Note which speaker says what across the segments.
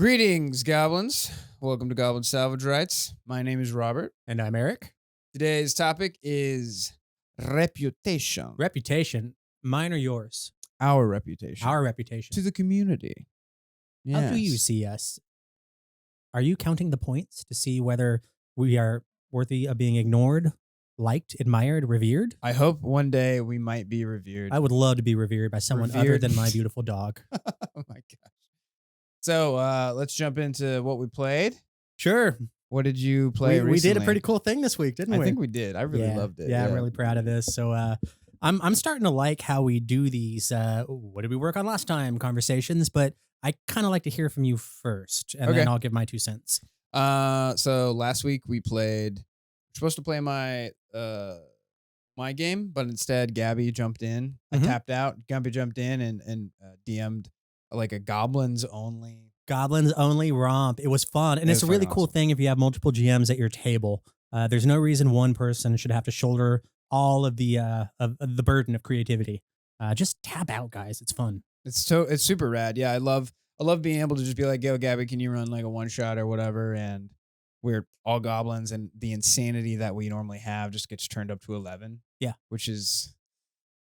Speaker 1: Greetings, goblins. Welcome to Goblin Salvage Rights. My name is Robert.
Speaker 2: And I'm Erik.
Speaker 1: Today's topic is reputation.
Speaker 2: Reputation, mine or yours?
Speaker 1: Our reputation.
Speaker 2: Our reputation.
Speaker 1: To the community.
Speaker 2: How do you
Speaker 1: Yes.
Speaker 2: see us? Are you counting the points to see whether we are worthy of being ignored, liked, admired, revered?
Speaker 1: I hope one day we might be revered.
Speaker 2: I would love to be revered by someone other
Speaker 1: Revered.
Speaker 2: than my beautiful dog.
Speaker 1: Oh my gosh. So let's jump into what we played.
Speaker 2: Sure.
Speaker 1: What did you play
Speaker 2: We did a
Speaker 1: recently?
Speaker 2: pretty cool thing this week, didn't we?
Speaker 1: I think we did. I really loved it.
Speaker 2: Yeah, I'm really proud of this. So I'm starting to like how we do these what did we work on last time conversations, but I kind of like to hear from you first, and
Speaker 1: Okay.
Speaker 2: then I'll give my 2 cents.
Speaker 1: So last week we played. We're supposed to play my game, but instead Gabby jumped in.
Speaker 2: Mhm.
Speaker 1: I tapped out. Gabby jumped in and DM'd like a goblins only.
Speaker 2: Goblins only romp. It was fun. And
Speaker 1: It
Speaker 2: it's a
Speaker 1: was
Speaker 2: really
Speaker 1: fucking
Speaker 2: cool
Speaker 1: awesome.
Speaker 2: thing if you have multiple GMs at your table. There's no reason one person should have to shoulder all of the burden of creativity. Just tap out, guys. It's fun.
Speaker 1: It's super rad. Yeah, I love being able to just be like, yo, Gabby, can you run like a one shot or whatever? And we're all goblins, and the insanity that we normally have just gets turned up to 11.
Speaker 2: Yeah.
Speaker 1: Which is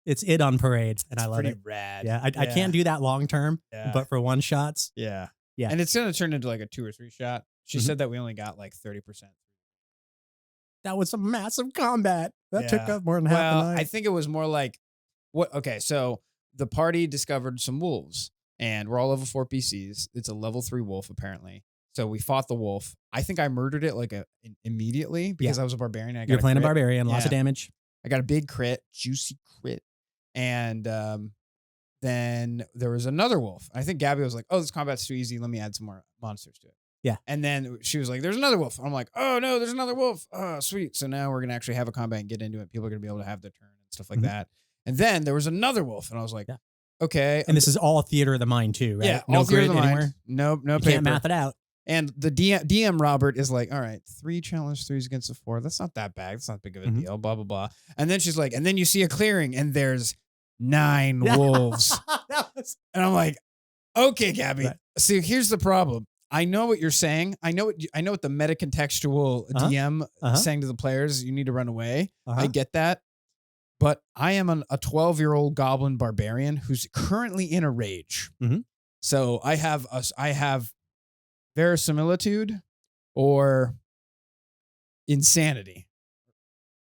Speaker 2: It's it on parade, and I love
Speaker 1: pretty
Speaker 2: it.
Speaker 1: rad.
Speaker 2: Yeah, I can't do that long term,
Speaker 1: Yeah.
Speaker 2: but for one shots,
Speaker 1: Yeah.
Speaker 2: Yeah.
Speaker 1: And it's going to turn into like a 2 or 3 shot. She
Speaker 2: Mhm.
Speaker 1: said that we only got like 30%.
Speaker 2: that was some massive combat. That took
Speaker 1: Yeah.
Speaker 2: up more than half the
Speaker 1: Well,
Speaker 2: night.
Speaker 1: I think it was more like what? Okay, so the party discovered some wolves, and we're all level 4 PCs. It's a level 3 wolf apparently. So we fought the wolf. I think I murdered it like immediately because I was a barbarian. I got
Speaker 2: You're playing a
Speaker 1: crit.
Speaker 2: barbarian, lots of
Speaker 1: Yeah.
Speaker 2: damage.
Speaker 1: I got a big crit, juicy crit, and then there was another wolf. I think Gabby was like, "Oh, this combat's too easy. Let me add some more monsters to it."
Speaker 2: Yeah.
Speaker 1: And then she was like, "There's another wolf." I'm like, "Oh no, there's another wolf." Oh, sweet. So now we're gonna actually have a combat and get into it. People are gonna be able to have their turn and stuff like
Speaker 2: Mhm.
Speaker 1: that. And then there was another wolf, and I was like,
Speaker 2: Yeah.
Speaker 1: "Okay."
Speaker 2: And this is all theater of the mind too, right?
Speaker 1: Yeah,
Speaker 2: No
Speaker 1: all theory of
Speaker 2: grid
Speaker 1: the mind.
Speaker 2: anywhere.
Speaker 1: No
Speaker 2: You
Speaker 1: paper.
Speaker 2: can't math it out.
Speaker 1: And the DM Robert is like, all right, 3 challenge 3s against a 4. That's not that bad. That's not big of a
Speaker 2: Mhm.
Speaker 1: deal. Blah blah blah. And then she's like, and then you see a clearing, and there's 9
Speaker 2: Yeah.
Speaker 1: wolves.
Speaker 2: That was-
Speaker 1: And I'm like, okay, Gabby.
Speaker 2: Right.
Speaker 1: See, here's the problem. I know what you're saying. I know what the meta contextual
Speaker 2: Uh-huh.
Speaker 1: DM
Speaker 2: Uh-huh.
Speaker 1: saying to the players. You need to run away.
Speaker 2: Uh-huh.
Speaker 1: I get that. But I am a 12-year-old goblin barbarian who's currently in a rage.
Speaker 2: Mhm.
Speaker 1: So I have verisimilitude or insanity.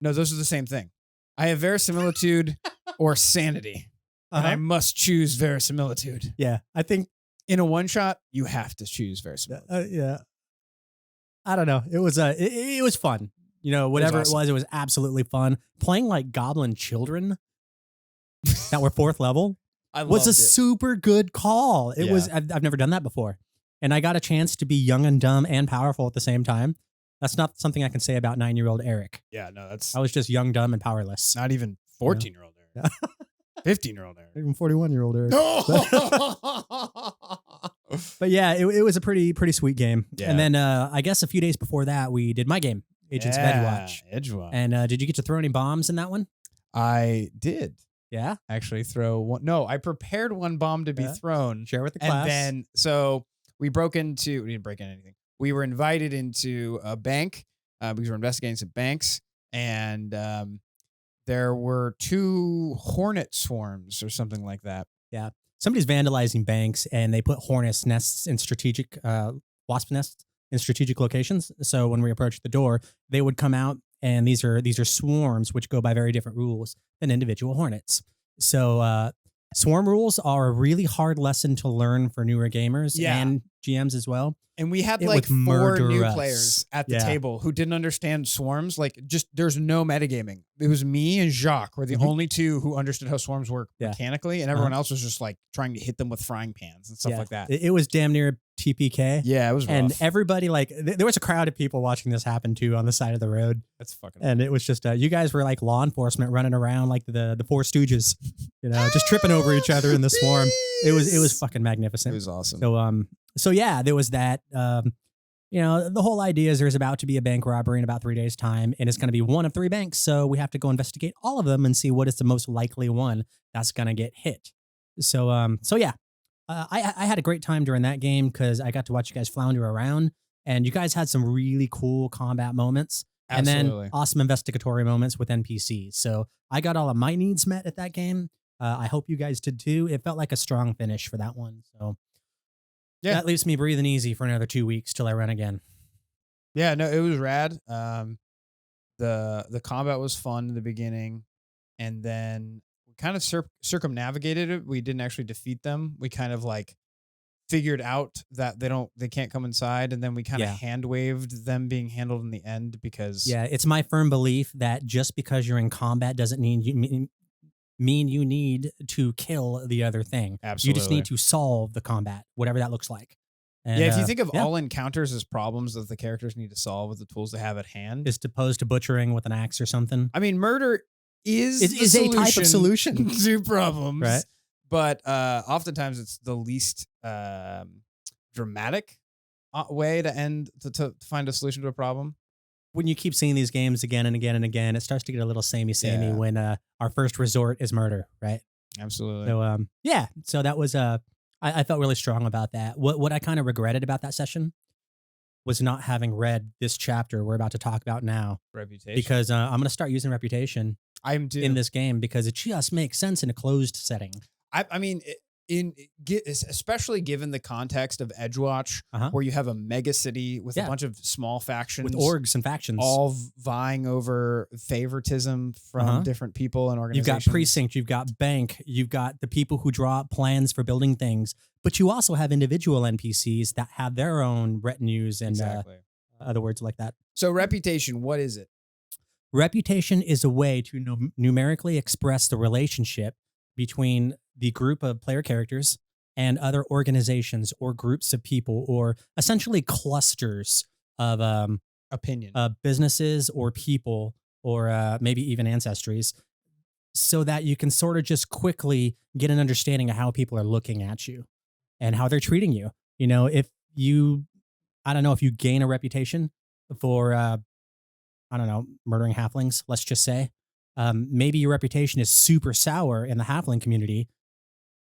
Speaker 1: No, those are the same thing. I have verisimilitude or sanity. And I
Speaker 2: Uh-huh.
Speaker 1: must choose verisimilitude.
Speaker 2: Yeah, I think
Speaker 1: In a one shot, you have to choose verisimilitude.
Speaker 2: yeah. I don't know. It was it was fun. You know, whatever
Speaker 1: awesome.
Speaker 2: it was absolutely fun. Playing like goblin children that were 4th level
Speaker 1: I
Speaker 2: was
Speaker 1: loved
Speaker 2: a
Speaker 1: it.
Speaker 2: super good call. It was
Speaker 1: Yeah.
Speaker 2: I've never done that before. And I got a chance to be young and dumb and powerful at the same time. That's not something I can say about 9-year-old Erik.
Speaker 1: Yeah, no, that's
Speaker 2: I was just young, dumb, and powerless.
Speaker 1: not even 14-year-old Eric. 15-year-old Eric.
Speaker 2: Even 41-year-old Erik.
Speaker 1: No.
Speaker 2: But yeah, it was a pretty sweet game.
Speaker 1: Yeah.
Speaker 2: And then I guess a few days before that, we did my game, Agents of Edgewatch.
Speaker 1: Edgewatch.
Speaker 2: And did you get to throw any bombs in that one?
Speaker 1: I did
Speaker 2: Yeah?
Speaker 1: actually throw one. No, I prepared one bomb to be
Speaker 2: Yeah.
Speaker 1: thrown.
Speaker 2: Share with the
Speaker 1: And
Speaker 2: class.
Speaker 1: then, we didn't break in anything. We were invited into a bank because we're investigating some banks. And there were 2 hornet swarms or something like that.
Speaker 2: Somebody's vandalizing banks, and they put hornets nests in strategic wasp nests in strategic locations. So when we approached the door, they would come out, and these are swarms which go by very different rules than individual hornets. So swarm rules are a really hard lesson to learn for newer gamers
Speaker 1: Yeah.
Speaker 2: and GMs as well.
Speaker 1: And we had
Speaker 2: It
Speaker 1: like
Speaker 2: would
Speaker 1: 4 new
Speaker 2: murder us.
Speaker 1: players at the
Speaker 2: Yeah.
Speaker 1: table who didn't understand swarms. Like, just there's no metagaming. It was me and Jacques were the
Speaker 2: Mhm.
Speaker 1: only 2 who understood how swarms work
Speaker 2: Yeah.
Speaker 1: mechanically, and everyone else was just like trying to hit them with frying pans and stuff
Speaker 2: Yeah.
Speaker 1: like that.
Speaker 2: It was damn near TPK.
Speaker 1: Yeah, it was rough.
Speaker 2: And everybody, like, there was a crowd of people watching this happen too on the side of the road.
Speaker 1: That's fucking.
Speaker 2: And it was just, you guys were like law enforcement running around like the 4 Stooges, you know, just tripping over each other in the swarm. It was fucking
Speaker 1: It
Speaker 2: magnificent.
Speaker 1: was awesome.
Speaker 2: So yeah, there was that. You know, the whole idea is there's about to be a bank robbery in about 3 days' time, and it's going to be one of 3 banks. So we have to go investigate all of them and see what is the most likely one that's going to get hit. So yeah, I had a great time during that game because I got to watch you guys flounder around, and you guys had some really cool combat moments, and then
Speaker 1: Absolutely.
Speaker 2: awesome investigatory moments with NPCs. So I got all of my needs met at that game. I hope you guys did too. It felt like a strong finish for that one. So
Speaker 1: Yeah.
Speaker 2: that leaves me breathing easy for another 2 weeks till I run again.
Speaker 1: Yeah, no, it was rad. The combat was fun in the beginning, and then we kind of circumnavigated it. We didn't actually defeat them. We kind of like figured out that they can't come inside, and then we kind of
Speaker 2: Yeah.
Speaker 1: hand waved them being handled in the end because
Speaker 2: Yeah, it's my firm belief that just because you're in combat doesn't mean you need to kill the other thing. You just
Speaker 1: absolutely.
Speaker 2: need to solve the combat, whatever that looks like. And,
Speaker 1: Yeah, if you think of
Speaker 2: yeah,
Speaker 1: all encounters as problems that the characters need to solve with the tools they have at hand,
Speaker 2: as opposed to butchering with an axe or something.
Speaker 1: I mean, murder is
Speaker 2: It
Speaker 1: the
Speaker 2: is a type of solution.
Speaker 1: to problems,
Speaker 2: Right.
Speaker 1: But oftentimes it's the least dramatic way to end to find a solution to a problem.
Speaker 2: When you keep seeing these games again and again and again, it starts to get a little samey
Speaker 1: Yeah.
Speaker 2: when our first resort is murder, right?
Speaker 1: Absolutely.
Speaker 2: So yeah, so that was I felt really strong about that. What I kind of regretted about that session was not having read this chapter we're about to talk about now,
Speaker 1: Reputation.
Speaker 2: because I'm going to start using reputation
Speaker 1: I'm too.
Speaker 2: in this game because it just makes sense in a closed setting.
Speaker 1: I mean, especially given the context of Edgewatch,
Speaker 2: Uh-huh.
Speaker 1: where you have a mega city with a
Speaker 2: Yeah.
Speaker 1: bunch of small factions
Speaker 2: With orgs and factions.
Speaker 1: all vying over favoritism from
Speaker 2: Uh-huh.
Speaker 1: different people and
Speaker 2: You've
Speaker 1: organizations.
Speaker 2: got precinct, you've got bank, you've got the people who draw up plans for building things, but you also have individual NPCs that have their own retinues and
Speaker 1: Exactly.
Speaker 2: other words like that.
Speaker 1: So reputation, what is it?
Speaker 2: Reputation is a way to numerically express the relationship between the group of player characters and other organizations or groups of people, or essentially clusters of
Speaker 1: Opinion.
Speaker 2: businesses or people, or maybe even ancestries, so that you can sort of just quickly get an understanding of how people are looking at you and how they're treating you. You know, I don't know, if you gain a reputation for, I don't know, murdering halflings, let's just say, maybe your reputation is super sour in the halfling community,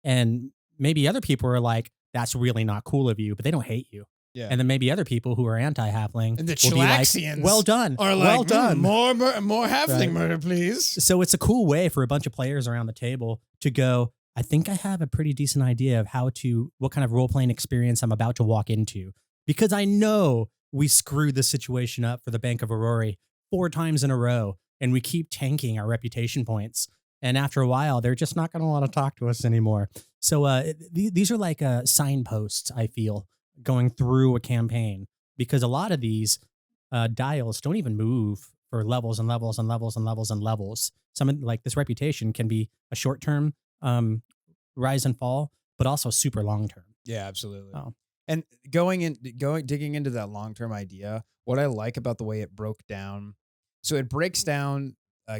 Speaker 2: and maybe other people are like, that's really not cool of you, but they don't hate you.
Speaker 1: Yeah.
Speaker 2: And then maybe other people who are anti-halfling
Speaker 1: And the
Speaker 2: will be like,
Speaker 1: Chilaxians
Speaker 2: well done,
Speaker 1: Or like,
Speaker 2: well done.
Speaker 1: more halfling
Speaker 2: Right.
Speaker 1: murder, please.
Speaker 2: So it's a cool way for a bunch of players around the table to go, I think I have a pretty decent idea of what kind of role-playing experience I'm about to walk into. Because I know we screwed the situation up for the Bank of Aurora 4 times in a row, and we keep tanking our reputation points. And after a while, they're just not going to want to talk to us anymore. So these are like signposts, I feel, going through a campaign, because a lot of these dials don't even move for levels and levels and levels and levels and levels. Some like this reputation can be a short-term rise and fall, but also super long-term.
Speaker 1: Yeah, absolutely.
Speaker 2: Oh.
Speaker 1: And digging into that long-term idea, what I like about the way it broke down, so it breaks down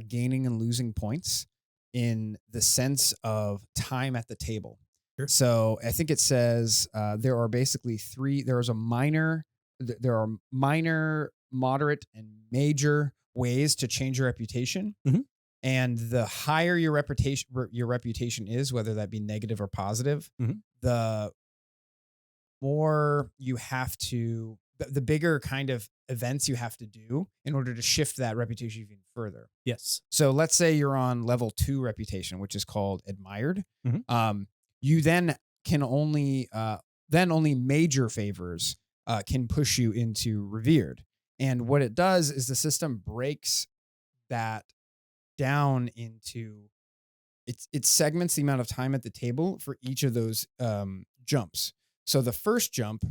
Speaker 1: gaining and losing points in the sense of time at the table.
Speaker 2: Sure.
Speaker 1: So I think it says there are basically there are minor, moderate, and major ways to change your reputation.
Speaker 2: Mhm.
Speaker 1: And the higher your reputation is, whether that be negative or positive,
Speaker 2: Mhm.
Speaker 1: the more you have to, the bigger kind of events you have to do in order to shift that reputation even further.
Speaker 2: Yes.
Speaker 1: So let's say you're on level 2 reputation, which is called admired.
Speaker 2: Mhm.
Speaker 1: You then can only major favors can push you into revered. And what it does is the system breaks that down into it segments the amount of time at the table for each of those jumps. So the first jump,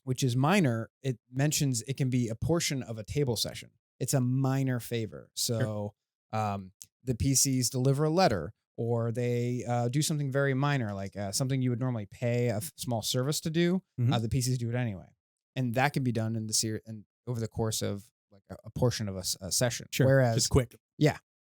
Speaker 1: which is minor, it mentions it can be a portion of a table session. It's a minor favor. So the PCs deliver a letter, or they do something very minor, like something you would normally pay a small service to do.
Speaker 2: Mhm.
Speaker 1: The PCs do it anyway, and that can be done in the and over the course of like a portion of a session.
Speaker 2: Sure.
Speaker 1: Whereas
Speaker 2: Just quick.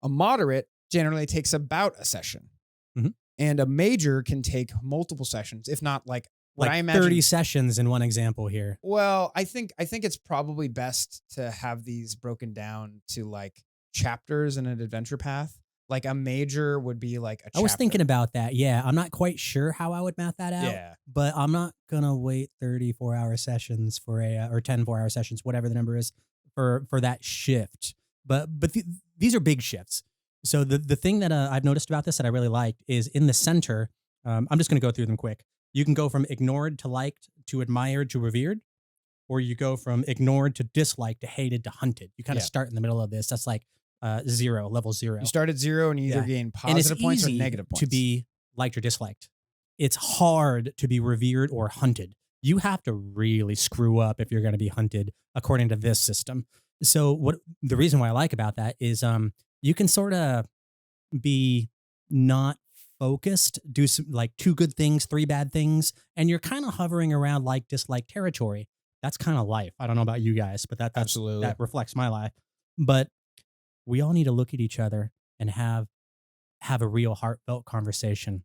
Speaker 1: a moderate generally takes about a session,
Speaker 2: Mhm.
Speaker 1: and a major can take multiple sessions, if not like what
Speaker 2: Like
Speaker 1: I imagine.
Speaker 2: 30 sessions in one example here.
Speaker 1: Well, I think it's probably best to have these broken down to like chapters in an adventure path. Like a major would be like a chapter.
Speaker 2: I was thinking about that. Yeah. I'm not quite sure how I would math that out.
Speaker 1: Yeah.
Speaker 2: But I'm not going to wait 34-hour sessions for or 10 4-hour sessions, whatever the number is, for that shift. But these are big shifts. So the thing that I've noticed about this that I really liked is in the center. I'm just going to go through them quick. You can go from ignored to liked to admired to revered, or you go from ignored to disliked to hated to hunted. You kind of start in the middle of this. That's like level 0.
Speaker 1: You start at 0 and you either gain positive points or negative points.
Speaker 2: To be liked or disliked. It's hard to be revered or hunted. You have to really screw up if you're going to be hunted according to this system. So the reason why I like about that is you can sort of be not focused, do some like 2 good things, 3 bad things, and you're kind of hovering around like dislike territory. That's kind of life. I don't know about you guys, but that's
Speaker 1: absolutely,
Speaker 2: that reflects my life. But we all need to look at each other and have a real heartfelt conversation.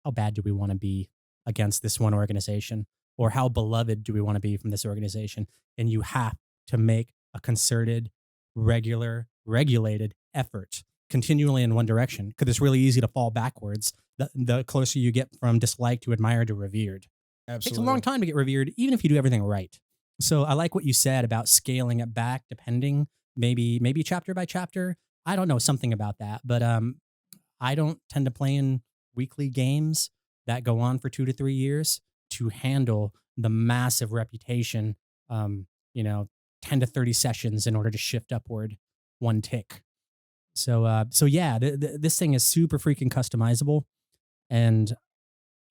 Speaker 2: How bad do we want to be against this one organization? Or how beloved do we want to be from this organization? And you have to make a concerted, regulated effort continually in one direction, because it's really easy to fall backwards the closer you get from dislike to admired to revered.
Speaker 1: absolutely.
Speaker 2: It takes a long time to get revered, even if you do everything right. So I like what you said about scaling it back, depending, maybe chapter by chapter. I don't know, something about that, but I don't tend to play in weekly games that go on for 2 to 3 years to handle the massive reputation, 10 to 30 sessions in order to shift upward 1 tick. So yeah, this thing is super freaking customizable, and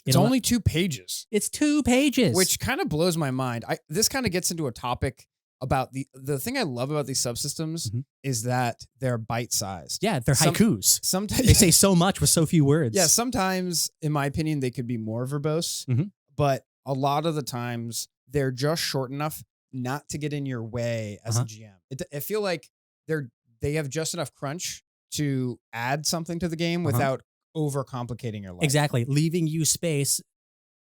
Speaker 1: it's only 2 pages.
Speaker 2: It's 2 pages,
Speaker 1: which kind of blows my mind. This kind of gets into a topic about the thing I love about these subsystems is that they're bite-sized.
Speaker 2: Yeah, they're haikus.
Speaker 1: Sometimes
Speaker 2: they say so much with so few words.
Speaker 1: Yeah, sometimes, in my opinion, they could be more verbose, but a lot of the times they're just short enough not to get in your way as a GM. I feel like they have just enough crunch to add something to the game without overcomplicating your life.
Speaker 2: Exactly, leaving you space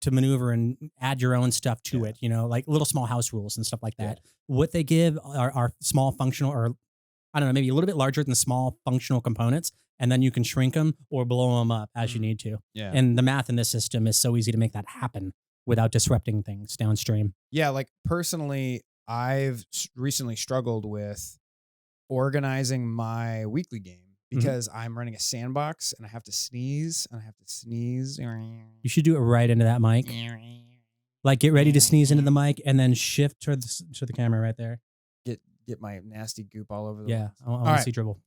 Speaker 2: to maneuver and add your own stuff to it, like little small house rules and stuff like that. Yeah. What they give are small functional, or I don't know, maybe a little bit larger than small functional components, and then you can shrink them or blow them up as you need to.
Speaker 1: Yeah.
Speaker 2: And the math in this system is so easy to make that happen without disrupting things downstream.
Speaker 1: Yeah, like personally, I've recently struggled with organizing my weekly game because I'm running a sandbox and I have to sneeze and I have to sneeze.
Speaker 2: You should do it right into that mic. Like get ready to sneeze into the mic and then shift to the camera right there.
Speaker 1: Get my nasty goop all over the
Speaker 2: place. I want to see dribble.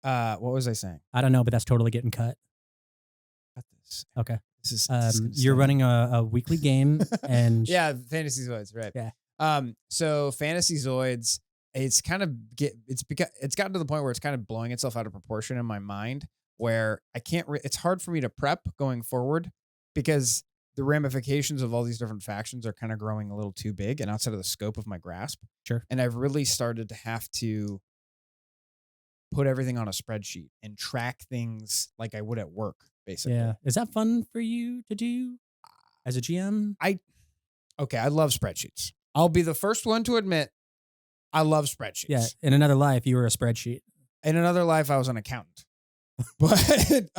Speaker 1: What was I saying?
Speaker 2: I don't know, but that's totally getting cut.
Speaker 1: Cut this.
Speaker 2: Okay.
Speaker 1: This is
Speaker 2: you're running a weekly game and
Speaker 1: Fantasy Zoids, right?
Speaker 2: Yeah.
Speaker 1: So Fantasy Zoids, it's gotten to the point where it's kind of blowing itself out of proportion in my mind, where I can't. It's hard for me to prep going forward because the ramifications of all these different factions are kind of growing a little too big and outside of the scope of my grasp.
Speaker 2: Sure.
Speaker 1: And I've really started to have to put everything on a spreadsheet and track things like I would at work, basically.
Speaker 2: Yeah. Is that fun for you to do as a GM?
Speaker 1: I love spreadsheets. I'll be the first one to admit I love spreadsheets.
Speaker 2: Yeah. In another life, you were a spreadsheet.
Speaker 1: In another life, I was an accountant. But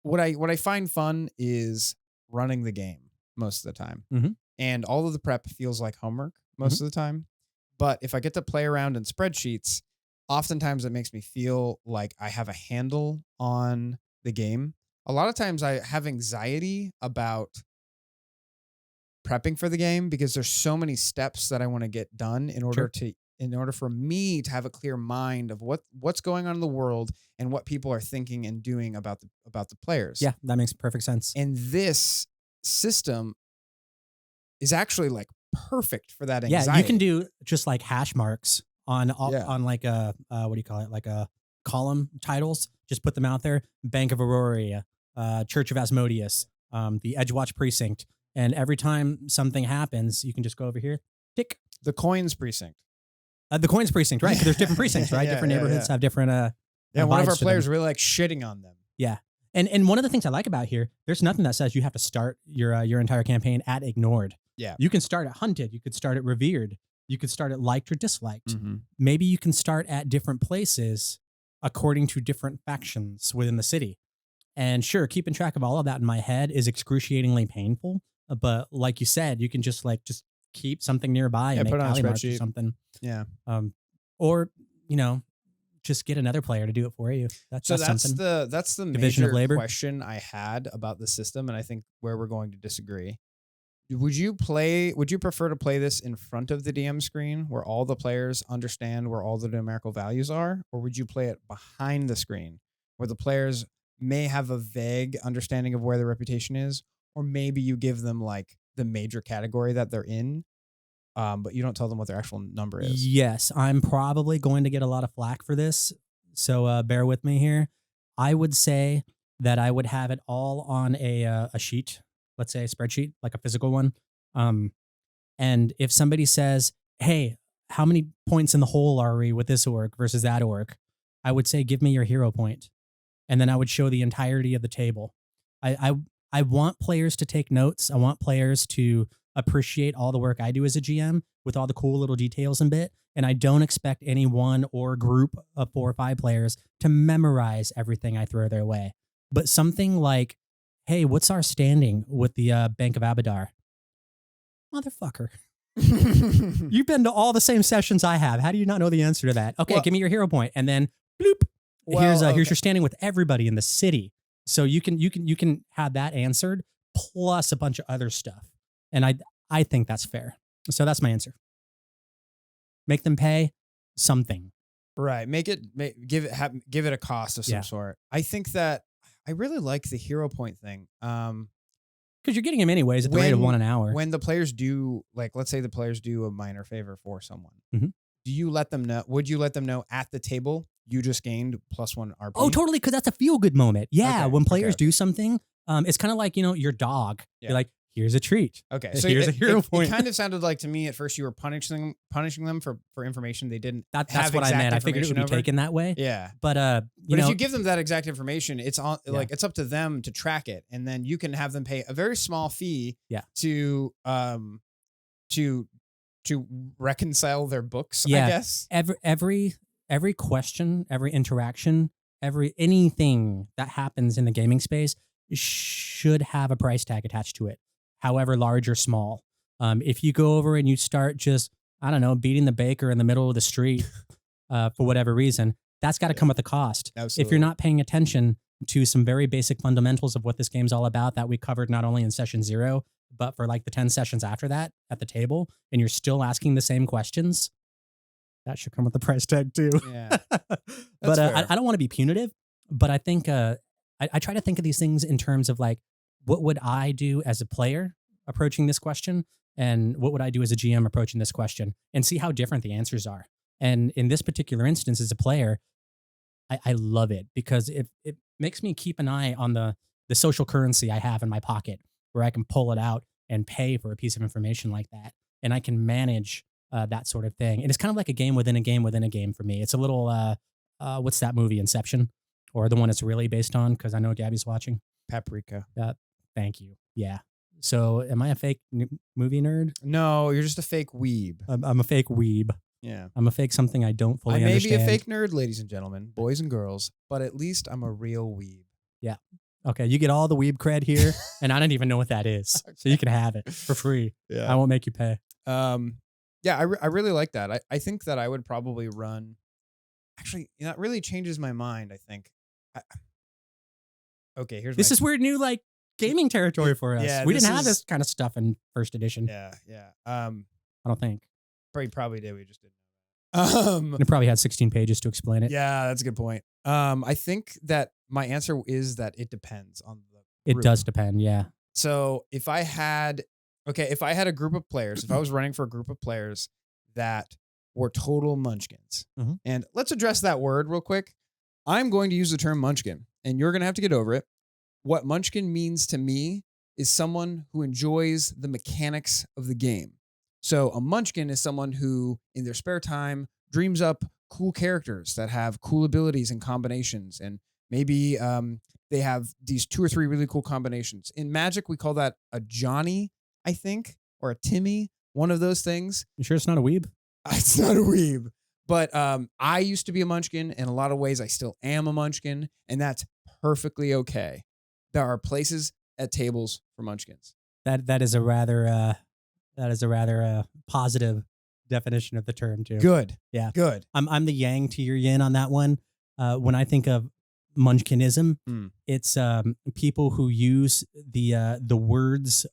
Speaker 1: what I find fun is running the game most of the time. And all of the prep feels like homework most of the time. But if I get to play around in spreadsheets, oftentimes it makes me feel like I have a handle on the game. A lot of times I have anxiety about prepping for the game because there's so many steps that I want to get done in order for me to have a clear mind of what's going on in the world and what people are thinking and doing about the players.
Speaker 2: Yeah, that makes perfect sense.
Speaker 1: And this system is actually like perfect for that anxiety.
Speaker 2: Yeah, you can do just like hash marks on like a what do you call it? Like a column titles. Just put them out there. Bank of Aurora, Church of Asmodeus, the Edgewatch Precinct. And every time something happens, you can just go over here, tick.
Speaker 1: The Coins Precinct.
Speaker 2: The Coins Precinct, right? Because there's different precincts, right? Different neighborhoods have different.
Speaker 1: One of our players really like shitting on them.
Speaker 2: Yeah, and one of the things I like about here, there's nothing that says you have to start your entire campaign at ignored.
Speaker 1: Yeah,
Speaker 2: you can start at hunted. You could start at revered. You could start at liked or disliked.
Speaker 1: Mm-hmm.
Speaker 2: Maybe you can start at different places according to different factions within the city. And sure, keeping track of all of that in my head is excruciatingly painful. But like you said, you can just keep something nearby and make
Speaker 1: put it on a
Speaker 2: tally marks or
Speaker 1: spreadsheet.
Speaker 2: something.
Speaker 1: Yeah.
Speaker 2: Or, just get another player to do it for you. That's something.
Speaker 1: That's the
Speaker 2: Division of
Speaker 1: major
Speaker 2: labor.
Speaker 1: question I had about the system, and I think where we're going to disagree. Would you prefer to play this in front of the DM screen where all the players understand where all the numerical values are, or would you play it behind the screen where the players may have a vague understanding of where their reputation is, or maybe you give them like the major category that they're in, but you don't tell them what their actual number is?
Speaker 2: Yes, I'm probably going to get a lot of flack for this, so bear with me here. I would say that I would have it all on a sheet, let's say a spreadsheet, like a physical one. And if somebody says, hey, how many points in the hole are we with this org versus that org? I would say, give me your hero point. And then I would show the entirety of the table. I want players to take notes. I want players to appreciate all the work I do as a GM with all the cool little details and bit. And I don't expect any one or group of 4 or 5 players to memorize everything I throw their way. But something like, hey, what's our standing with the Bank of Abadar? Motherfucker. You've been to all the same sessions I have. How do you not know the answer to that? Okay, give me your hero point. And then bloop. Here's your standing with everybody in the city. So you can have that answered plus a bunch of other stuff. And I think that's fair. So that's my answer. Make them pay something.
Speaker 1: Right. Give it a cost of some sort. I think that I really like the hero point thing.
Speaker 2: Because you're getting them anyways at the rate of 1 an hour.
Speaker 1: When the players do, like, let's say the players do a minor favor for someone,
Speaker 2: mm-hmm.
Speaker 1: do you let them know? Would you let them know at the table you just gained +1 RP?
Speaker 2: Oh, totally. Because that's a feel good moment. Yeah. Okay, when players do something, it's kind of like, your dog. Yeah. You're like, here's a treat.
Speaker 1: Okay. So
Speaker 2: here's a hero point.
Speaker 1: It kind of sounded like to me at first you were punishing them for information they didn't have.
Speaker 2: That's what I meant. I figured it would be taken that way.
Speaker 1: Yeah.
Speaker 2: But
Speaker 1: if you give them that exact information, it's on like it's up to them to track it, and then you can have them pay a very small fee to reconcile their books, I guess.
Speaker 2: Every question, every interaction, anything that happens in the gaming space should have a price tag attached to it, however large or small. If you go over and you start just, I don't know, beating the baker in the middle of the street for whatever reason, that's got to come with a cost.
Speaker 1: Absolutely.
Speaker 2: If you're not paying attention to some very basic fundamentals of what this game's all about that we covered not only in session 0, but for like the 10 sessions after that at the table, and you're still asking the same questions, that should come with the price tag too.
Speaker 1: Yeah.
Speaker 2: But I don't want to be punitive, but I think I try to think of these things in terms of like, what would I do as a player approaching this question? And what would I do as a GM approaching this question? And see how different the answers are. And in this particular instance, as a player, I love it because it makes me keep an eye on the social currency I have in my pocket, where I can pull it out and pay for a piece of information like that. And I can manage that sort of thing. And it's kind of like a game within a game within a game for me. It's a little, what's that movie, Inception? Or the one it's really based on, because I know Gabby's watching.
Speaker 1: Paprika.
Speaker 2: Thank you. Yeah. So am I a fake movie nerd?
Speaker 1: No, you're just a fake weeb.
Speaker 2: I'm a fake weeb.
Speaker 1: Yeah.
Speaker 2: I'm a fake something I don't fully understand.
Speaker 1: I may be a fake nerd, ladies and gentlemen, boys and girls, but at least I'm a real weeb.
Speaker 2: Yeah. Okay, you get all the weeb cred here, and I don't even know what that is. Okay. So you can have it for free.
Speaker 1: Yeah.
Speaker 2: I won't make you pay.
Speaker 1: Yeah, I really like that. I think that I would probably run... Actually, that really changes my mind, I think. Okay,
Speaker 2: this is weird new like gaming territory for us.
Speaker 1: Yeah,
Speaker 2: we didn't have this kind of stuff in first edition.
Speaker 1: Yeah.
Speaker 2: I don't think.
Speaker 1: Probably did. We just didn't.
Speaker 2: And it probably had 16 pages to explain it.
Speaker 1: Yeah, that's a good point. I think that my answer is that it depends on the group.
Speaker 2: It does depend, yeah.
Speaker 1: So if I had a group of players, if I was running for a group of players that were total munchkins,
Speaker 2: mm-hmm.
Speaker 1: and let's address that word real quick. I'm going to use the term munchkin, and you're going to have to get over it. What munchkin means to me is someone who enjoys the mechanics of the game. So a munchkin is someone who, in their spare time, dreams up cool characters that have cool abilities and combinations. And maybe they have these 2 or 3 really cool combinations. In Magic, we call that a Johnny, I think, or a Timmy, one of those things.
Speaker 2: You sure it's not a weeb?
Speaker 1: It's not a weeb. But I used to be a munchkin. In a lot of ways, I still am a munchkin. And that's perfectly okay. There are places at tables for munchkins.
Speaker 2: That is a rather positive definition of the term too.
Speaker 1: Good.
Speaker 2: Yeah.
Speaker 1: Good.
Speaker 2: I'm the yang to your yin on that one. When I think of munchkinism, it's people who use the words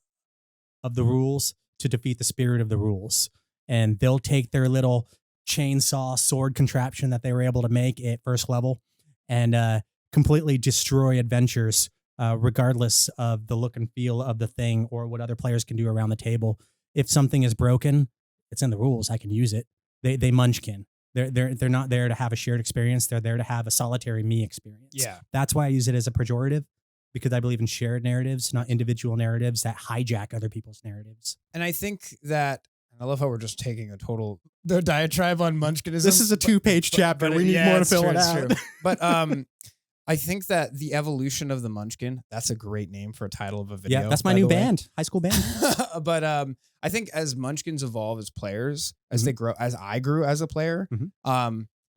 Speaker 2: of the rules to defeat the spirit of the rules, and they'll take their little chainsaw sword contraption that they were able to make at first level and completely destroy adventures, regardless of the look and feel of the thing or what other players can do around the table. If something is broken, it's in the rules. I can use it. They munchkin. They're not there to have a shared experience. They're there to have a solitary me experience.
Speaker 1: Yeah.
Speaker 2: That's why I use it as a pejorative, because I believe in shared narratives, not individual narratives that hijack other people's narratives.
Speaker 1: And I think that, and I love how we're just taking the diatribe on munchkinism.
Speaker 2: This is a 2-page chapter. We need more to fill it out.
Speaker 1: But I think that the evolution of the munchkin, that's a great name for a title of a video.
Speaker 2: Yeah, that's my new band, high school band.
Speaker 1: But I think as munchkins evolve as players, as they grow, as I grew as a player,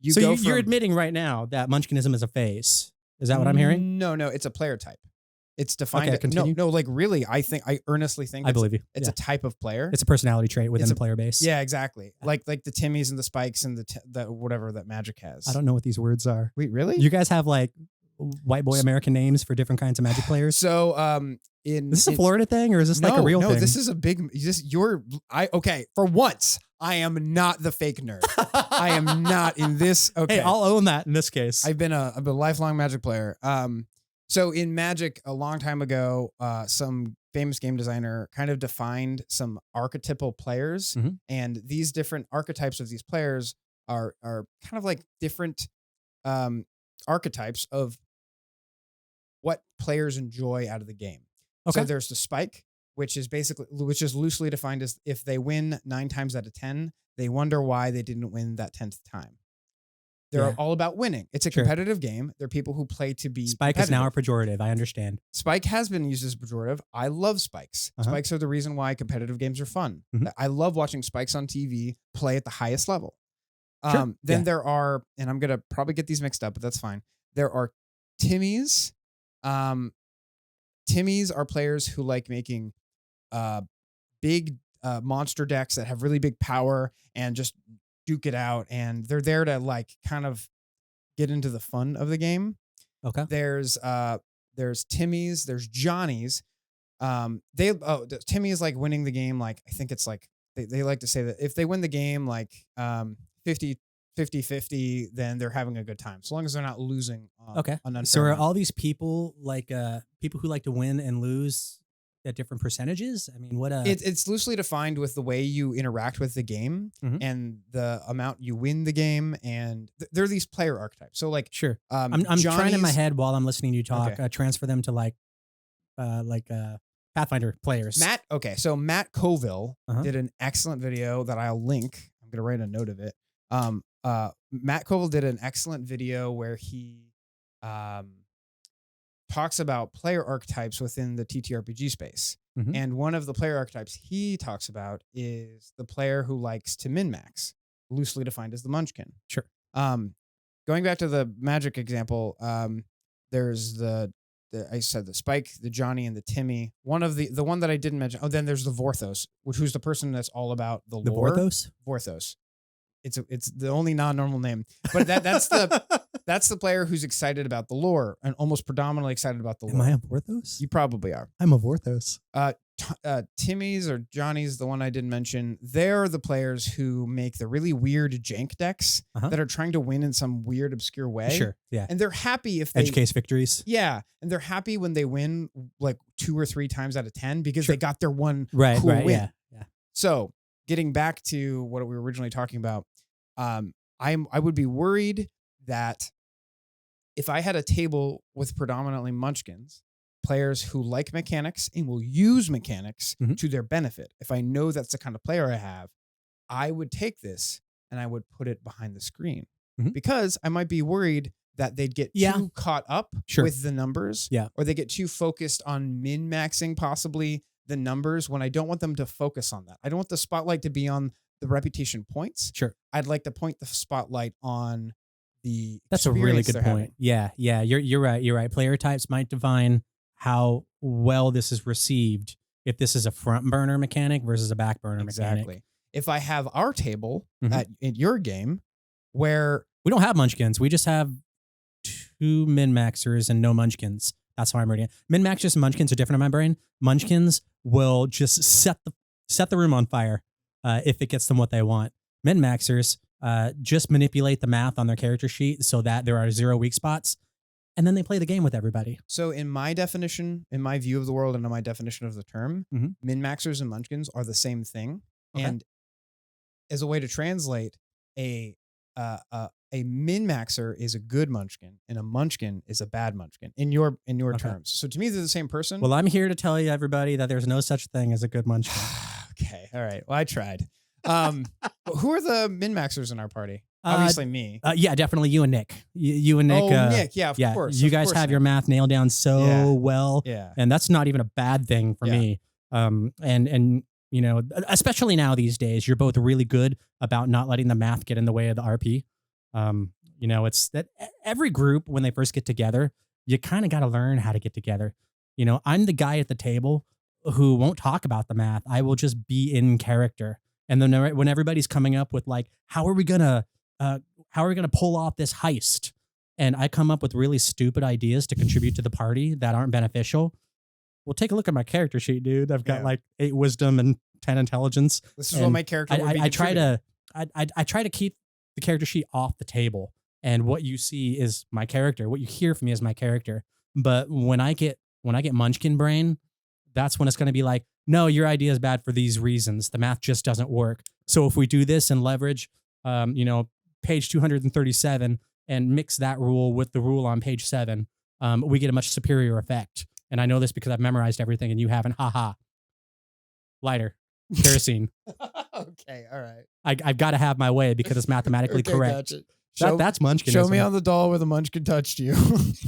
Speaker 2: you're admitting right now that munchkinism is a phase. Is that what I'm hearing?
Speaker 1: No, it's a player type. It's defined.
Speaker 2: Okay, continue.
Speaker 1: No, like really, I earnestly think
Speaker 2: I believe you.
Speaker 1: It's a type of player.
Speaker 2: It's a personality trait within the player base.
Speaker 1: Yeah, exactly. Like the Timmies and the Spikes and the whatever that Magic has.
Speaker 2: I don't know what these words are.
Speaker 1: Wait, really?
Speaker 2: You guys have like white boy American names for different kinds of Magic players?
Speaker 1: So
Speaker 2: is this a Florida thing, or is this like a real thing?
Speaker 1: No, this is a big. Okay. For once, I am not the fake nerd. I am not in this. Okay,
Speaker 2: hey, I'll own that in this case.
Speaker 1: I've been a lifelong Magic player. So in Magic, a long time ago, some famous game designer kind of defined some archetypal players, and these different archetypes of these players are kind of like different archetypes of what players enjoy out of the game.
Speaker 2: Okay.
Speaker 1: So there's the Spike, which is loosely defined as if they win 9 times out of 10, they wonder why they didn't win that 10th time. They're all about winning. It's a competitive game. They're people who play to be
Speaker 2: Spike is now a pejorative. I understand.
Speaker 1: Spike has been used as a pejorative. I love spikes. Spikes are the reason why competitive games are fun. I love watching spikes on TV play at the highest level. Then there are, and I'm going to probably get these mixed up, but that's fine. There are Timmies. Timmies are players who like making big monster decks that have really big power and just duke it out, and they're there to like kind of get into the fun of the game.
Speaker 2: Okay.
Speaker 1: There's Timmies, there's Johnnies. Timmy is like winning the game. Like I think it's like they like to say that if they win the game like 50-50, then they're having a good time, so long as they're not losing.
Speaker 2: Okay. So are all these people like people who like to win and lose at different percentages? I mean, what
Speaker 1: it's loosely defined with the way you interact with the game and the amount you win the game, and there are these player archetypes. So like
Speaker 2: sure, I'm trying in my head while I'm listening to you talk, transfer them to like Pathfinder players.
Speaker 1: So Matt Colville did an excellent video that I'll link. I'm gonna write a note of it. Matt Colville did an excellent video where he talks about player archetypes within the TTRPG space. And one of the player archetypes he talks about is the player who likes to min-max, loosely defined as the munchkin.
Speaker 2: Sure.
Speaker 1: Going back to the Magic example, there's I said the Spike, the Johnny, and the Timmy. One of the one that I didn't mention. Oh, then there's the Vorthos, who's the person that's all about the lore. Vorthos. It's the only non-normal name, but that's the player who's excited about the lore and almost predominantly excited about the lore.
Speaker 2: Am I a Vorthos?
Speaker 1: You probably are.
Speaker 2: I'm a Vorthos.
Speaker 1: Timmy's or Johnny's, the one I didn't mention, they're the players who make the really weird jank decks that are trying to win in some weird, obscure way.
Speaker 2: Sure, yeah.
Speaker 1: And they're happy if they...
Speaker 2: Edge case victories.
Speaker 1: Yeah, and they're happy when they win like 2 or 3 times out of 10 because they got their one cool win.
Speaker 2: Yeah.
Speaker 1: So getting back to what we were originally talking about, I would be worried that if I had a table with predominantly munchkins, players who like mechanics and will use mechanics to their benefit, if I know that's the kind of player I have, I would take this and I would put it behind the screen because I might be worried that they'd get too caught up with the numbers, or they get too focused on min-maxing possibly the numbers when I don't want them to focus on that. I don't want the spotlight to be on the reputation points.
Speaker 2: Sure.
Speaker 1: I'd like to point the spotlight on the
Speaker 2: That's a really
Speaker 1: experience
Speaker 2: good
Speaker 1: they're
Speaker 2: point.
Speaker 1: having.
Speaker 2: Yeah. You're right. You're right. Player types might define how well this is received if this is a front burner mechanic versus a back burner mechanic.
Speaker 1: Exactly. If I have our table
Speaker 2: Mhm.
Speaker 1: in your game where
Speaker 2: We don't have munchkins. We just have 2 min-maxers and no munchkins. That's how I'm reading it. Min-maxers and munchkins are different in my brain. Munchkins will just set the room on fire if it gets them what they want. Min-maxers just manipulate the math on their character sheet so that there are 0 weak spots, and then they play the game with everybody.
Speaker 1: So in my definition, in my view of the world and in my definition of the term,
Speaker 2: Mhm.
Speaker 1: min-maxers and munchkins are the same thing.
Speaker 2: Okay.
Speaker 1: And as a way to translate, a min-maxer is a good munchkin and a munchkin is a bad munchkin in your
Speaker 2: Okay.
Speaker 1: terms. So to me, they're the same person.
Speaker 2: Well, I'm here to tell you, everybody, that there's no such thing as a good munchkin.
Speaker 1: Okay. All right. Well, I tried. Who are the min-maxers in our party? Obviously me.
Speaker 2: Yeah, definitely you and Nick. You and Nick.
Speaker 1: Nick. Yeah, of course.
Speaker 2: You
Speaker 1: of
Speaker 2: guys
Speaker 1: course,
Speaker 2: have
Speaker 1: Nick.
Speaker 2: your math nailed down so well.
Speaker 1: Yeah.
Speaker 2: And that's not even a bad thing for
Speaker 1: Yeah.
Speaker 2: me. And you know, especially now these days, you're both really good about not letting the math get in the way of the RP. You know, it's that every group, when they first get together, you kind of got to learn how to get together. You know, I'm the guy at the table who won't talk about the math. I will just be in character. And then when everybody's coming up with like, how are we gonna pull off this heist? And I come up with really stupid ideas to contribute to the party that aren't beneficial. Well, take a look at my character sheet, dude. I've got like 8 wisdom and 10 intelligence.
Speaker 1: This is what my character would be.
Speaker 2: I try to keep the character sheet off the table. And what you see is my character. What you hear from me is my character. But when I get munchkin brain, that's when it's going to be like, no, your idea is bad for these reasons. The math just doesn't work. So if we do this and leverage, page 237 and mix that rule with the rule on page 7, we get a much superior effect. And I know this because I've memorized everything and you haven't. Ha. Lighter. Kerosene.
Speaker 1: Okay. All right.
Speaker 2: I've got to have my way because it's mathematically correct.
Speaker 1: Gotcha.
Speaker 2: That's munchkin.
Speaker 1: Show me on the doll where the munchkin touched you.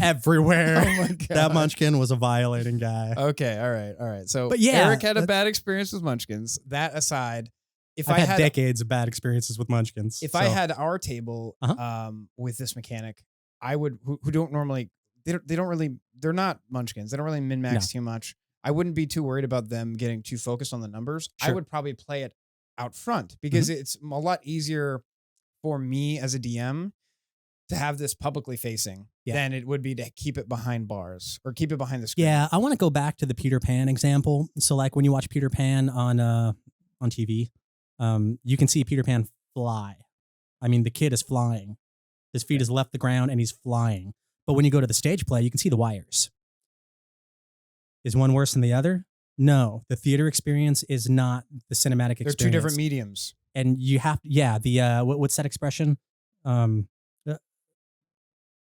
Speaker 2: Everywhere.
Speaker 1: Oh my God.
Speaker 2: That munchkin was a violating guy.
Speaker 1: Okay. All right. So
Speaker 2: But yeah,
Speaker 1: Erik had a bad experience with munchkins. That aside, if
Speaker 2: I've
Speaker 1: I
Speaker 2: had decades of bad experiences with munchkins.
Speaker 1: If I had our table
Speaker 2: Uh-huh.
Speaker 1: with this mechanic, I would who don't normally they're not munchkins. They don't really min-max too much. I wouldn't be too worried about them getting too focused on the numbers.
Speaker 2: Sure.
Speaker 1: I would probably play it out front because it's a lot easier for me as a DM to have this publicly facing than it would be to keep it behind bars or keep it behind the screen.
Speaker 2: Yeah, I want to go back to the Peter Pan example. So like when you watch Peter Pan on TV, you can see Peter Pan fly. I mean, the kid is flying. His feet has left the ground and he's flying. But when you go to the stage play, you can see the wires. Is one worse than the other? No, the theater experience is not the cinematic experience.
Speaker 1: They're two different mediums.
Speaker 2: And you have, what's that expression? God,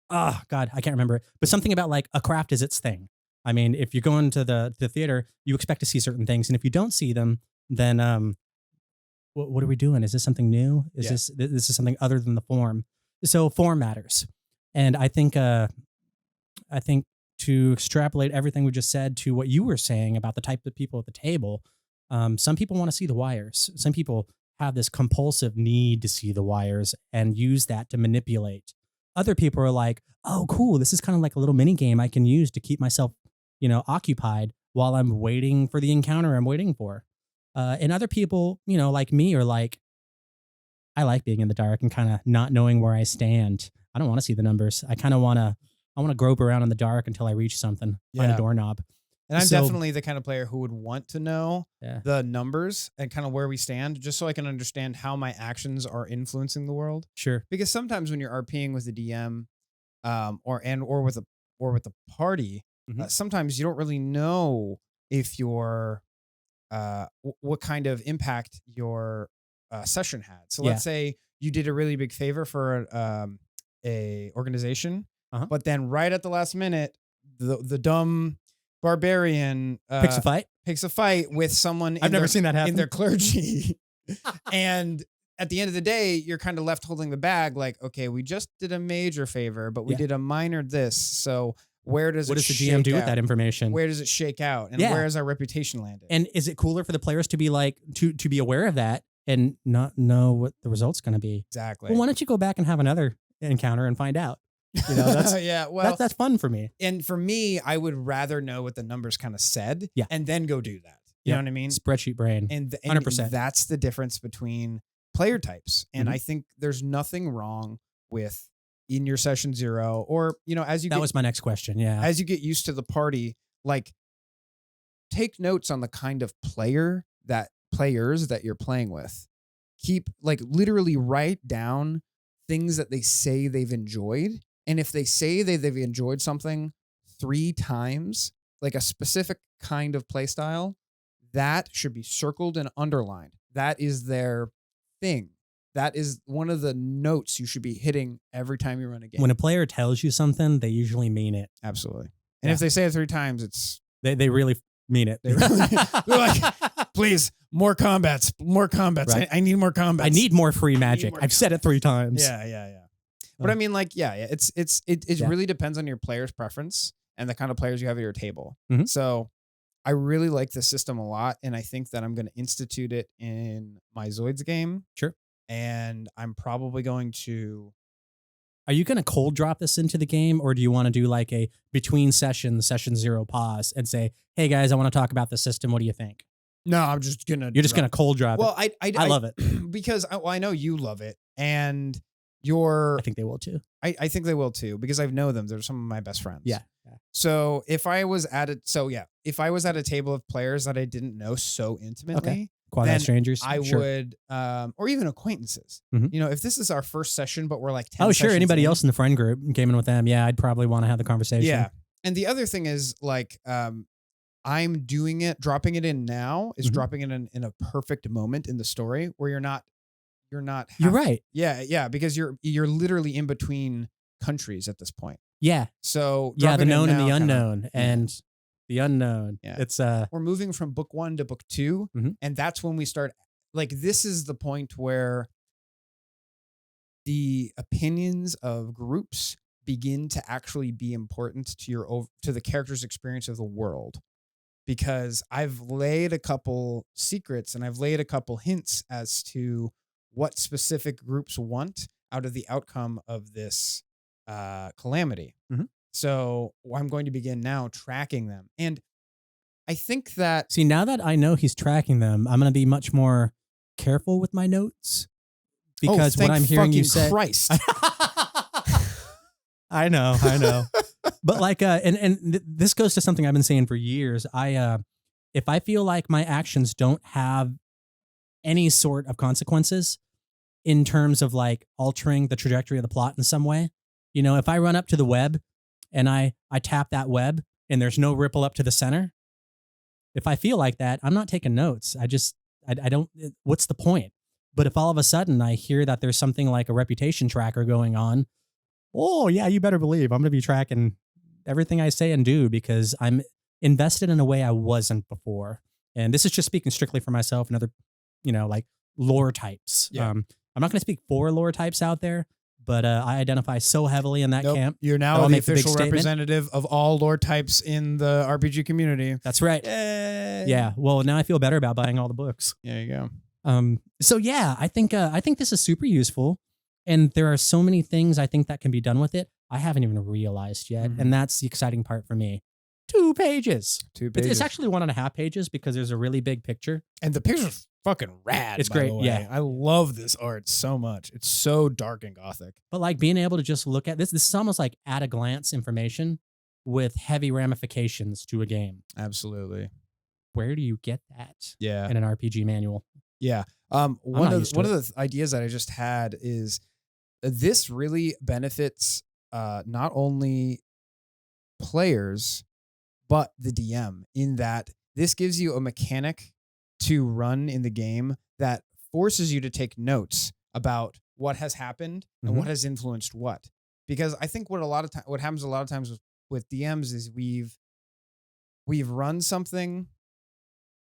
Speaker 2: I can't remember it. But something about like a craft is its thing. I mean, if you're going to the theater, you expect to see certain things. And if you don't see them, then what are we doing? Is this something new? This is something other than the form? So form matters. And I think to extrapolate everything we just said to what you were saying about the type of people at the table, some people want to see the wires. Some people have this compulsive need to see the wires and use that to manipulate. Other people are like, oh, cool. This is kind of like a little mini game I can use to keep myself, occupied while I'm waiting for the encounter I'm waiting for. And other people, like me are like, I like being in the dark and kind of not knowing where I stand. I don't want to see the numbers. I want to grope around in the dark until I reach something, find a doorknob.
Speaker 1: And I'm definitely the kind of player who would want to know
Speaker 2: Yeah.
Speaker 1: the numbers and kind of where we stand, just so I can understand how my actions are influencing the world.
Speaker 2: Sure.
Speaker 1: Because sometimes when you're RPing with the DM, or with a party,
Speaker 2: Mhm.
Speaker 1: sometimes you don't really know if your what kind of impact your session had. So let's say you did a really big favor for a organization, but then right at the last minute, the dumb barbarian
Speaker 2: Picks a fight
Speaker 1: with someone.
Speaker 2: I've never seen that happen
Speaker 1: in their clergy, and at the end of the day, you're kind of left holding the bag. Like, okay, we just did a major favor, but we did a minor this. So where does
Speaker 2: what does the GM do with that information?
Speaker 1: Where does it shake out, and where is our reputation landed?
Speaker 2: And is it cooler for the players to be like to be aware of that and not know what the result's going to be.
Speaker 1: Exactly.
Speaker 2: Well, why don't you go back and have another encounter and find out? You know, that's
Speaker 1: yeah. Well,
Speaker 2: that's fun for me.
Speaker 1: and for me, I would rather know what the numbers kind of said,
Speaker 2: Yeah.
Speaker 1: and then go do that. You know what I mean?
Speaker 2: Spreadsheet brain.
Speaker 1: And
Speaker 2: 100%.
Speaker 1: That's the difference between player types. And
Speaker 2: Mhm.
Speaker 1: I think there's nothing wrong with in your session 0, or as you
Speaker 2: That was my next question. Yeah.
Speaker 1: as you get used to the party, like take notes on the kind of players that you're playing with. Keep literally write down things that they say they've enjoyed. And if they say they've enjoyed something 3 times, like a specific kind of play style, that should be circled and underlined. That is their thing. That is one of the notes you should be hitting every time you run a game.
Speaker 2: When a player tells you something, they usually mean it.
Speaker 1: Absolutely. And if they say it 3 times,
Speaker 2: they really mean it.
Speaker 1: they're like, please, more combats.
Speaker 2: Right.
Speaker 1: I need more combats.
Speaker 2: I need more free magic.
Speaker 1: more
Speaker 2: I've said it 3 times.
Speaker 1: Yeah. But I mean, it
Speaker 2: Yeah.
Speaker 1: really depends on your player's preference and the kind of players you have at your table.
Speaker 2: Mhm.
Speaker 1: So I really like the system a lot, and I think that I'm going to institute it in my Zoids game.
Speaker 2: Sure.
Speaker 1: And I'm probably going to.
Speaker 2: Are you going to cold drop this into the game, or do you want to do like a between session 0 pause and say, hey guys, I want to talk about the system. What do you think?
Speaker 1: No, I'm just going to.
Speaker 2: You're just going to cold drop
Speaker 1: Well,
Speaker 2: it.
Speaker 1: I
Speaker 2: love it.
Speaker 1: because I know you love it, and you're.
Speaker 2: I think they will too.
Speaker 1: I think they will too, because I know them. They're some of my best friends.
Speaker 2: Yeah.
Speaker 1: So if I was at a table of players that I didn't know so intimately,
Speaker 2: Quasi
Speaker 1: then
Speaker 2: strangers.
Speaker 1: I
Speaker 2: Sure.
Speaker 1: would, or even acquaintances.
Speaker 2: Mhm.
Speaker 1: If this is our first session, but we're like 10
Speaker 2: Oh, sure.
Speaker 1: sessions
Speaker 2: Anybody
Speaker 1: in.
Speaker 2: else in the friend group gaming with them? Yeah, I'd probably want to have the conversation.
Speaker 1: Yeah. And the other thing is I'm doing it, dropping it in now is
Speaker 2: Mhm.
Speaker 1: dropping it in a perfect moment in the story where you're not.
Speaker 2: You're right.
Speaker 1: Yeah, because you're literally in between countries at this point.
Speaker 2: Yeah.
Speaker 1: So
Speaker 2: Yeah. The
Speaker 1: dropping it
Speaker 2: known and
Speaker 1: now
Speaker 2: the
Speaker 1: kinda-
Speaker 2: unknown. And the unknown.
Speaker 1: Yeah.
Speaker 2: It's
Speaker 1: we're moving from book 1 to book 2,
Speaker 2: Mhm.
Speaker 1: and that's when we start. This is the point where the opinions of groups begin to actually be important to the character's experience of the world, because I've laid a couple secrets and I've laid a couple hints as to what specific groups want out of the outcome of this calamity.
Speaker 2: Mhm.
Speaker 1: So I'm going to begin now tracking them, and I think that
Speaker 2: See, now that I know he's tracking them, I'm going to be much more careful with my notes, because what
Speaker 1: thank
Speaker 2: I'm hearing you
Speaker 1: fucking
Speaker 2: say.
Speaker 1: Christ.
Speaker 2: I know. But this goes to something I've been saying for years. If I feel like my actions don't have any sort of consequences in terms of altering the trajectory of the plot in some way, if I run up to the web and I tap that web and there's no ripple up to the center, if I feel like that, I'm not taking notes. I don't, what's the point? But if all of a sudden I hear that there's something like a reputation tracker going on, oh yeah, you better believe I'm going to be tracking everything I say and do, because I'm invested in a way I wasn't before. And this is just speaking strictly for myself and other, lore types.
Speaker 1: Yeah.
Speaker 2: I'm not going to speak for lore types out there, but I identify so heavily in that
Speaker 1: Nope.
Speaker 2: camp.
Speaker 1: You're
Speaker 2: that
Speaker 1: now
Speaker 2: I'll
Speaker 1: the
Speaker 2: make the big
Speaker 1: official
Speaker 2: statement.
Speaker 1: representative of all lore types in the RPG community.
Speaker 2: That's right.
Speaker 1: Yay.
Speaker 2: Yeah. Well, now I feel better about buying all the books.
Speaker 1: There you go.
Speaker 2: So yeah, I think this is super useful, and there are so many things I think that can be done with it I haven't even realized yet,
Speaker 1: Mhm.
Speaker 2: and that's the exciting part for me. 2 pages.
Speaker 1: 2
Speaker 2: It's,
Speaker 1: pages.
Speaker 2: it's actually 1.5 pages because there's a really big picture.
Speaker 1: And the picture's fucking rad.
Speaker 2: It's
Speaker 1: by
Speaker 2: great,
Speaker 1: the way.
Speaker 2: yeah.
Speaker 1: I love this art so much. It's so dark and gothic.
Speaker 2: But being able to just look at this is almost like at a glance information with heavy ramifications to a game.
Speaker 1: Absolutely.
Speaker 2: Where do you get that
Speaker 1: Yeah.
Speaker 2: in an RPG manual?
Speaker 1: Yeah.
Speaker 2: not used to
Speaker 1: One of the ideas that I just had is this really benefits not only players but the DM, in that this gives you a mechanic to run in the game that forces you to take notes about what has happened and
Speaker 2: Mhm.
Speaker 1: what has influenced what. Because I think what happens a lot of times with DMs is we've run something,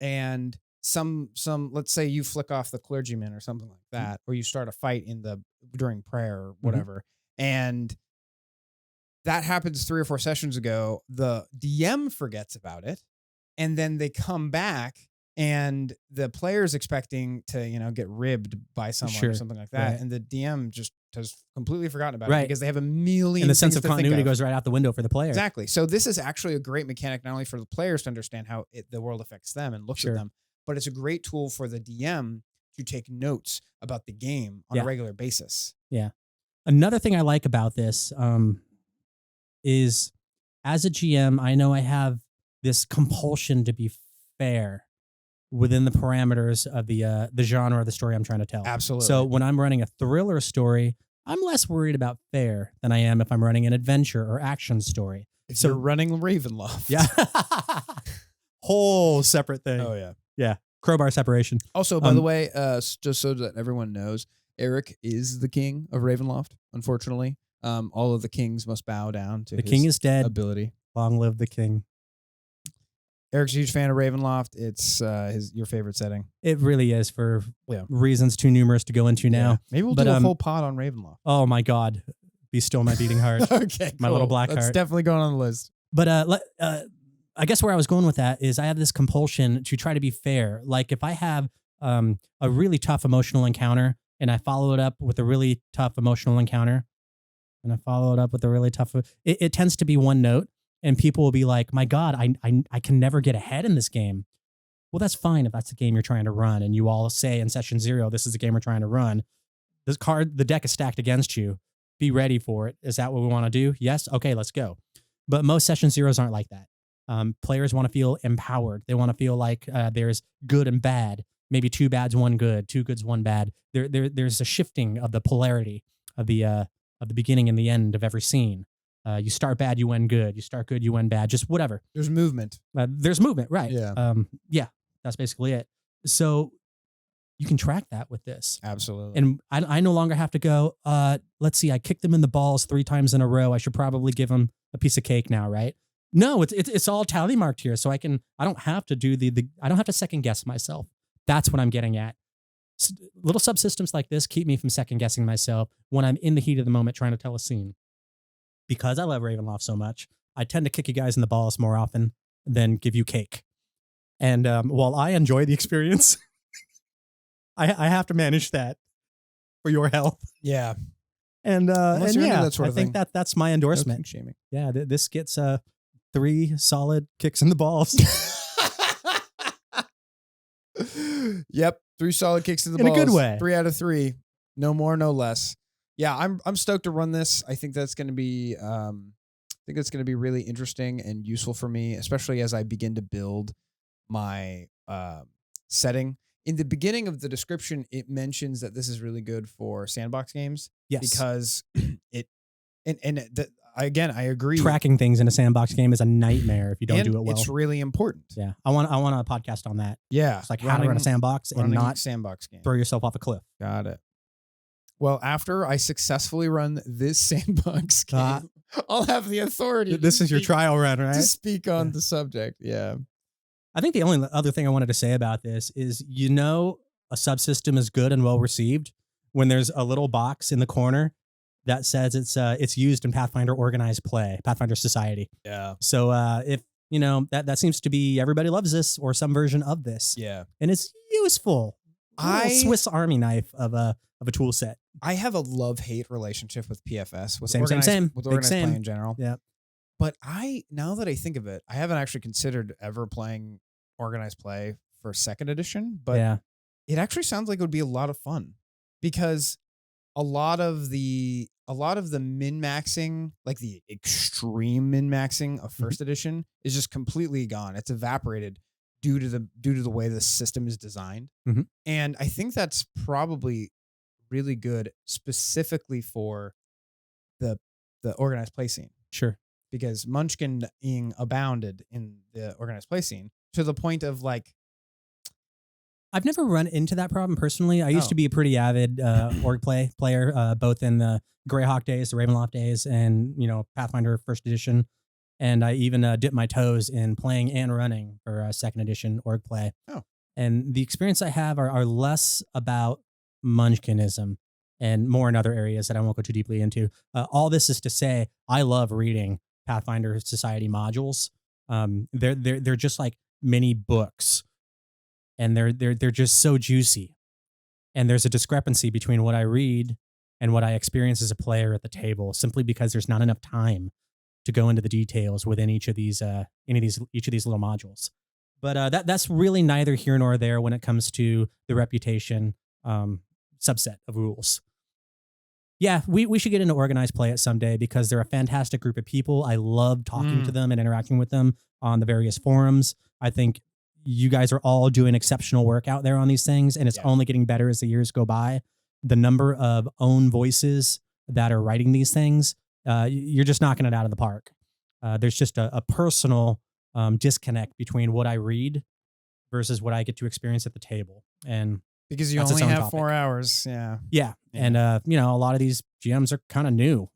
Speaker 1: and some let's say you flick off the clergyman or something like that, or you start a fight during prayer or whatever, and that happens 3 or 4 sessions ago. The DM forgets about it, and then they come back and the player's expecting to, get ribbed by someone or something like that.
Speaker 2: Right.
Speaker 1: And the DM just has completely forgotten about it
Speaker 2: Right.
Speaker 1: because they have a million
Speaker 2: And the sense
Speaker 1: things
Speaker 2: of
Speaker 1: to think
Speaker 2: continuity
Speaker 1: of.
Speaker 2: goes right out the window for the player.
Speaker 1: Exactly. So this is actually a great mechanic, not only for the players to understand how the world affects them and looks at them, but it's a great tool for the DM to take notes about the game on a regular basis.
Speaker 2: Yeah. Another thing I like about this is, as a GM, I know I have this compulsion to be fair within the parameters of the genre of the story I'm trying to tell.
Speaker 1: Absolutely.
Speaker 2: So when I'm running a thriller story, I'm less worried about fair than I am if I'm running an adventure or action story.
Speaker 1: If you're running Ravenloft.
Speaker 2: Yeah. Whole separate thing.
Speaker 1: Oh, yeah.
Speaker 2: Yeah. Crowbar separation.
Speaker 1: Also, by the way, just so that everyone knows, Erik is the king of Ravenloft, unfortunately. All of the kings must bow down to
Speaker 2: the
Speaker 1: his
Speaker 2: king is dead.
Speaker 1: ability.
Speaker 2: Long live the king.
Speaker 1: Erik's a huge fan of Ravenloft. It's your favorite setting.
Speaker 2: It really is, for reasons too numerous to go into now.
Speaker 1: Maybe we'll do a whole pod on Ravenloft.
Speaker 2: Oh my God. Be still my beating heart.
Speaker 1: Okay,
Speaker 2: my little black heart.
Speaker 1: That's definitely going on the list.
Speaker 2: But I guess where I was going with that is I have this compulsion to try to be fair. Like if I have a really tough emotional encounter and I follow it up with a really tough emotional encounter and I follow it up with a really tough, it tends to be one note. And people will be like, my God, I can never get ahead in this game. Well, that's fine if that's the game you're trying to run. And you all say in session 0, this is the game we're trying to run. The deck is stacked against you. Be ready for it. Is that what we want to do? Yes? Okay, let's go. But most session 0s aren't like that. Players want to feel empowered. They want to feel like there's good and bad. Maybe 2 bads, 1 good, 2 goods, 1 bad. There's a shifting of the polarity of the beginning and the end of every scene. You start bad, you end good. You start good, you end bad. Just whatever.
Speaker 1: There's movement.
Speaker 2: There's movement, right?
Speaker 1: Yeah.
Speaker 2: Yeah, that's basically it. So you can track that with this.
Speaker 1: Absolutely.
Speaker 2: And I no longer have to go, let's see, I kicked them in the balls 3 times in a row. I should probably give them a piece of cake now, right? No, it's all tally marked here. So I don't have to do I don't have to second guess myself. That's what I'm getting at. Little subsystems like this keep me from second guessing myself when I'm in the heat of the moment trying to tell a scene. Because I love Ravenloft so much, I tend to kick you guys in the balls more often than give you cake. And while I enjoy the experience, I have to manage that for your health.
Speaker 1: Yeah.
Speaker 2: And yeah,
Speaker 1: that sort of
Speaker 2: I think
Speaker 1: thing.
Speaker 2: that's my endorsement.
Speaker 1: No shaming.
Speaker 2: Yeah, this gets 3 solid kicks in the balls.
Speaker 1: Yep, 3 solid kicks in the
Speaker 2: in
Speaker 1: balls.
Speaker 2: a good way.
Speaker 1: 3 out of 3, no more, no less. Yeah, I'm stoked to run this. I think that's going to be really interesting and useful for me, especially as I begin to build my setting. In the beginning of the description, it mentions that this is really good for sandbox games.
Speaker 2: Yes,
Speaker 1: because I agree.
Speaker 2: Tracking things in a sandbox game is a nightmare if you don't do it well.
Speaker 1: It's really important.
Speaker 2: Yeah, I want a podcast on that.
Speaker 1: Yeah,
Speaker 2: It's like how to run a sandbox and not
Speaker 1: sandbox game.
Speaker 2: throw yourself off a cliff.
Speaker 1: Got it. Well, after I successfully run this sandbox game, I'll have the authority.
Speaker 2: This is your trial run, right?
Speaker 1: To speak on the subject. Yeah.
Speaker 2: I think the only other thing I wanted to say about this is, a subsystem is good and well received when there's a little box in the corner that says it's used in Pathfinder organized play, Pathfinder Society.
Speaker 1: Yeah.
Speaker 2: So if that seems to be, everybody loves this or some version of this.
Speaker 1: Yeah.
Speaker 2: And it's useful. A Swiss Army knife of a tool set.
Speaker 1: I have a love-hate relationship with PFS, with
Speaker 2: same.
Speaker 1: With organized play in general.
Speaker 2: Yeah.
Speaker 1: But now that I think of it, I haven't actually considered ever playing organized play for 2nd edition, but it actually sounds like it would be a lot of fun because a lot of the min-maxing, like the extreme min-maxing of 1st edition is just completely gone. It's evaporated due to the way the system is designed.
Speaker 2: Mm-hmm.
Speaker 1: And I think that's probably really good specifically for the organized play scene.
Speaker 2: Sure.
Speaker 1: Because Munchkining abounded in the organized play scene to the point of like,
Speaker 2: I've never run into that problem personally. I used to be a pretty avid org play player, both in the Greyhawk days, the Ravenloft days, and Pathfinder 1st edition. And I even dipped my toes in playing and running for 2nd edition org play.
Speaker 1: Oh.
Speaker 2: And the experience I have are less about Munchkinism and more in other areas that I won't go too deeply into. All this is to say, I love reading Pathfinder Society modules. They're just like mini books and they're just so juicy. And there's a discrepancy between what I read and what I experience as a player at the table, simply because there's not enough time to go into the details within each of these little modules. But that's really neither here nor there when it comes to the reputation subset of rules. Yeah, we should get into organized play it someday, because they're a fantastic group of people. I love talking to them and interacting with them on the various forums. I think you guys are all doing exceptional work out there on these things, and it's only getting better as the years go by. The number of own voices that are writing these things, you're just knocking it out of the park. There's just a personal disconnect between what I read versus what I get to experience at the table. And
Speaker 1: because you only have 4 hours. Yeah.
Speaker 2: And a lot of these GMs are kind of new.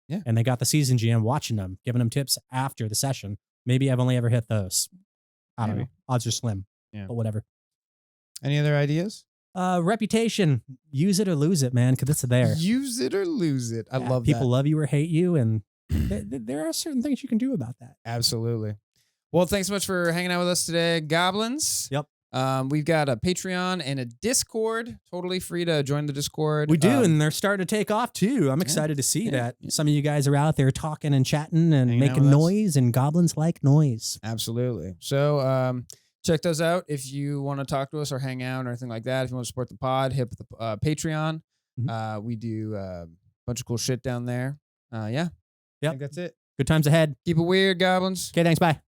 Speaker 1: Yeah.
Speaker 2: And they got the seasoned GM watching them, giving them tips after the session. Maybe I've only ever hit those. I don't know. Odds are slim. Yeah. But whatever.
Speaker 1: Any other ideas?
Speaker 2: Reputation. Use it or lose it, man, because it's there.
Speaker 1: Use it or lose it. I love
Speaker 2: people
Speaker 1: that.
Speaker 2: Love you or hate you, and there are certain things you can do about that.
Speaker 1: Absolutely. Well, thanks so much for hanging out with us today, Goblins.
Speaker 2: Yep.
Speaker 1: We've got a Patreon and a Discord. Totally free to join the Discord.
Speaker 2: We do, and they're starting to take off too. I'm excited to see that. Some of you guys are out there talking and chatting and making noise, and goblins like noise.
Speaker 1: Absolutely. So check those out if you want to talk to us or hang out or anything like that. If you want to support the pod, hit the Patreon. Mm-hmm. We do a bunch of cool shit down there. I think that's it.
Speaker 2: Good times ahead.
Speaker 1: Keep it weird, Goblins.
Speaker 2: Okay, thanks. Bye.